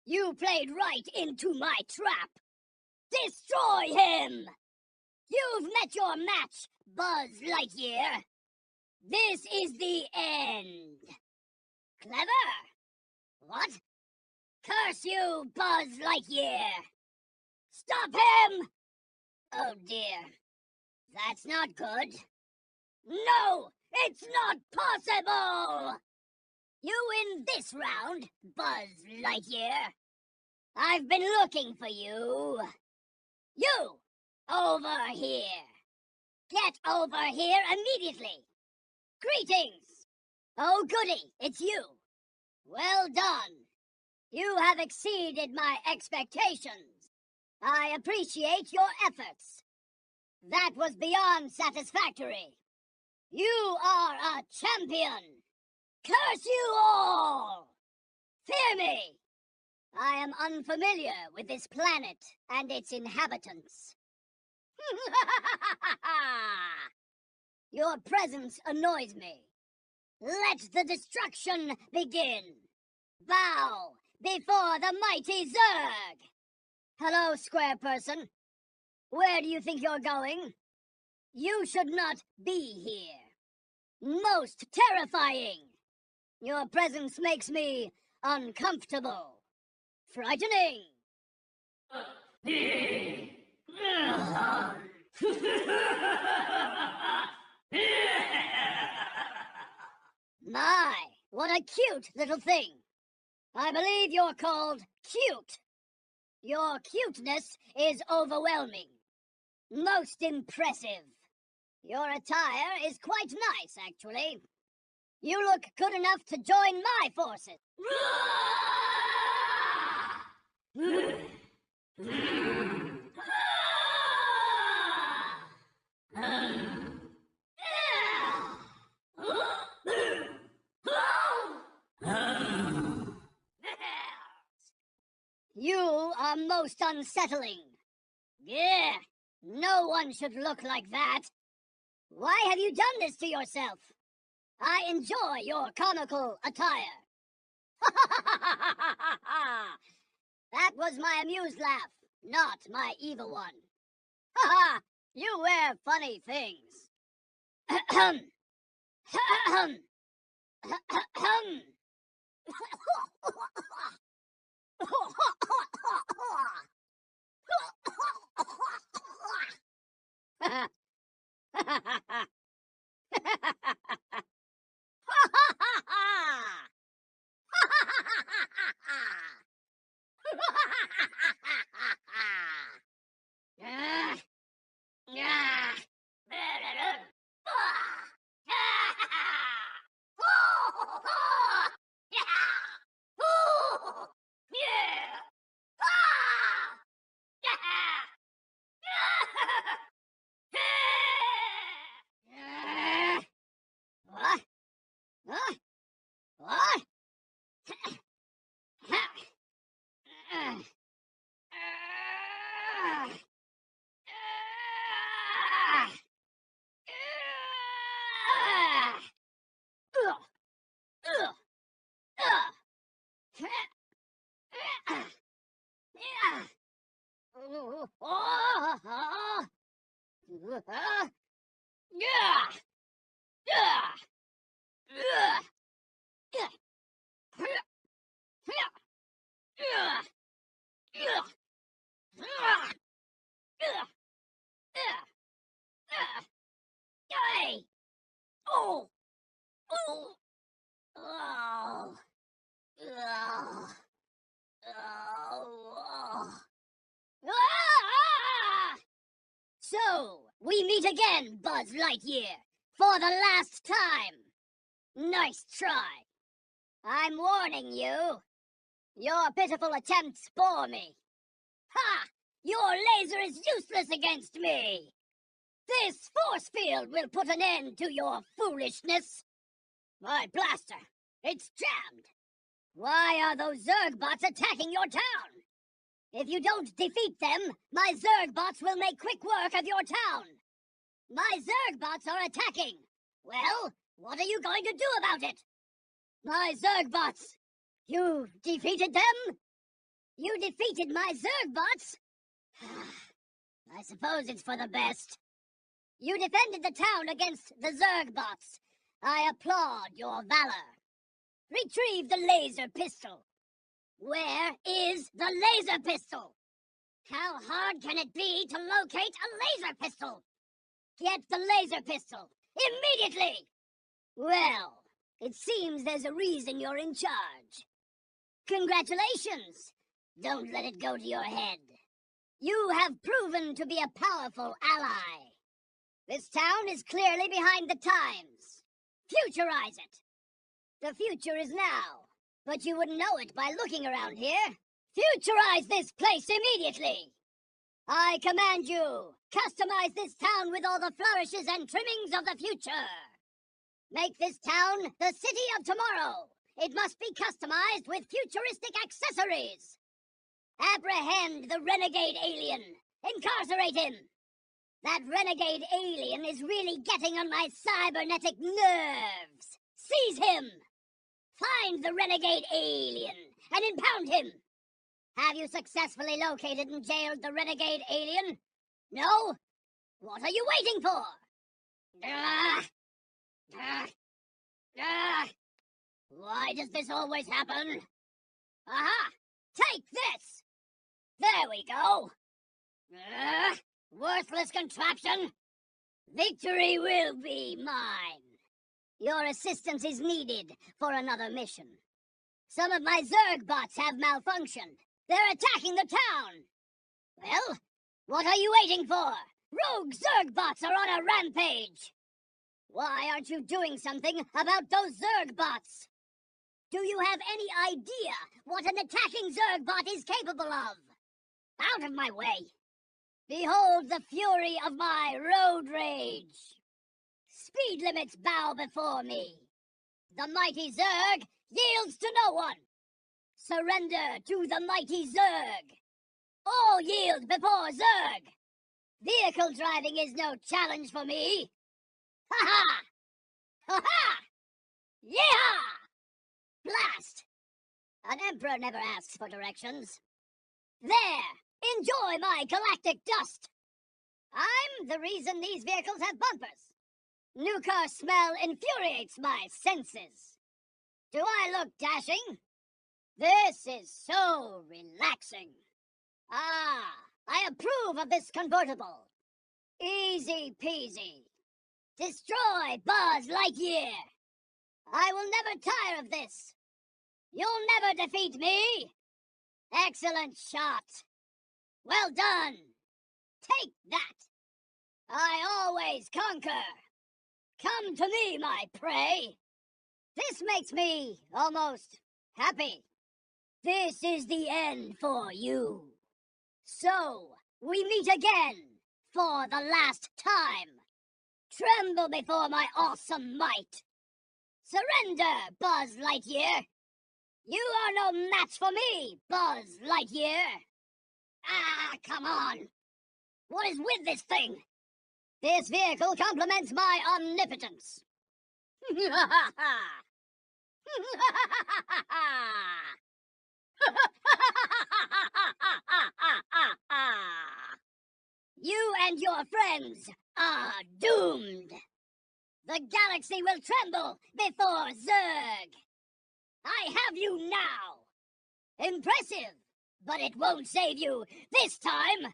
You played right into my trap. Destroy him! You've met your match, Buzz Lightyear. This is the end. Clever? What? Curse you, Buzz Lightyear! Stop him! Oh dear. That's not good. No! It's not possible! You win this round, Buzz Lightyear. I've been looking for you. You! Over here! Get over here immediately! Greetings! Oh goody, it's you. Well done. You have exceeded my expectations. I appreciate your efforts. That was beyond satisfactory. You are a champion. Curse you all! Fear me! I am unfamiliar with this planet and its inhabitants. Your presence annoys me. Let the destruction begin. Bow before the mighty Zurg. Hello, square person. Where do you think you're going? You should not be here. Most terrifying. Your presence makes me uncomfortable. Frightening. My, what a cute little thing. I believe you're called cute. Your cuteness is overwhelming. Most impressive. Your attire is quite nice, actually. You look good enough to join my forces. You are most unsettling. Yeah, no one should look like that. Why have you done this to yourself? I enjoy your comical attire. That was my amused laugh, not my evil one. Ha! You wear funny things. Ahem. Ahem. Ahem. So, we meet again, Buzz Lightyear, for the last time. Nice try. I'm warning you. Your pitiful attempts bore me. Ha! Your laser is useless against me. This force field will put an end to your foolishness. My blaster, it's jammed. Why are those Zurg-bots attacking your town? If you don't defeat them, my Zurg-bots will make quick work of your town. My Zurg-bots are attacking. Well, what are you going to do about it? My Zurg-bots, you defeated them? You defeated my Zergbots? I suppose it's for the best. You defended the town against the Zergbots. I applaud your valor. Retrieve the laser pistol. Where is the laser pistol? How hard can it be to locate a laser pistol? Get the laser pistol, immediately! Well, it seems there's a reason you're in charge. Congratulations! Don't let it go to your head. You have proven to be a powerful ally. This town is clearly behind the times. Futurize it. The future is now, but you wouldn't know it by looking around here. Futurize this place immediately! I command you, customize this town with all the flourishes and trimmings of the future. Make this town the city of tomorrow. It must be customized with futuristic accessories. Apprehend the renegade alien. Incarcerate him. That renegade alien is really getting on my cybernetic nerves. Seize him. Find the renegade alien and impound him. Have you successfully located and jailed the renegade alien? No? What are you waiting for? Why does this always happen? Aha! Take this! There we go! Worthless contraption! Victory will be mine! Your assistance is needed for another mission. Some of my Zergbots have malfunctioned. They're attacking the town! Well, what are you waiting for? Rogue Zergbots are on a rampage! Why aren't you doing something about those Zergbots? Do you have any idea what an attacking Zergbot is capable of? Out of my way! Behold the fury of my road rage! Speed limits bow before me! The mighty Zerg yields to no one! Surrender to the mighty Zerg! All yield before Zerg! Vehicle driving is no challenge for me! Ha-ha! Ha-ha! Yeehaw! Blast! An emperor never asks for directions. There! Enjoy my galactic dust! I'm the reason these vehicles have bumpers. New car smell infuriates my senses. Do I look dashing? This is so relaxing. Ah, I approve of this convertible. Easy peasy. Destroy Buzz Lightyear. I will never tire of this. You'll never defeat me. Excellent shot. Well done. Take that. I always conquer. Come to me, my prey. This makes me almost happy. This is the end for you. So, we meet again for the last time. Tremble before my awesome might. Surrender, Buzz Lightyear. You are no match for me, Buzz Lightyear. Ah, come on. What is with this thing? This vehicle complements my omnipotence. You and your friends are doomed. The galaxy will tremble before Zerg. I have you now. Impressive, but it won't save you this time.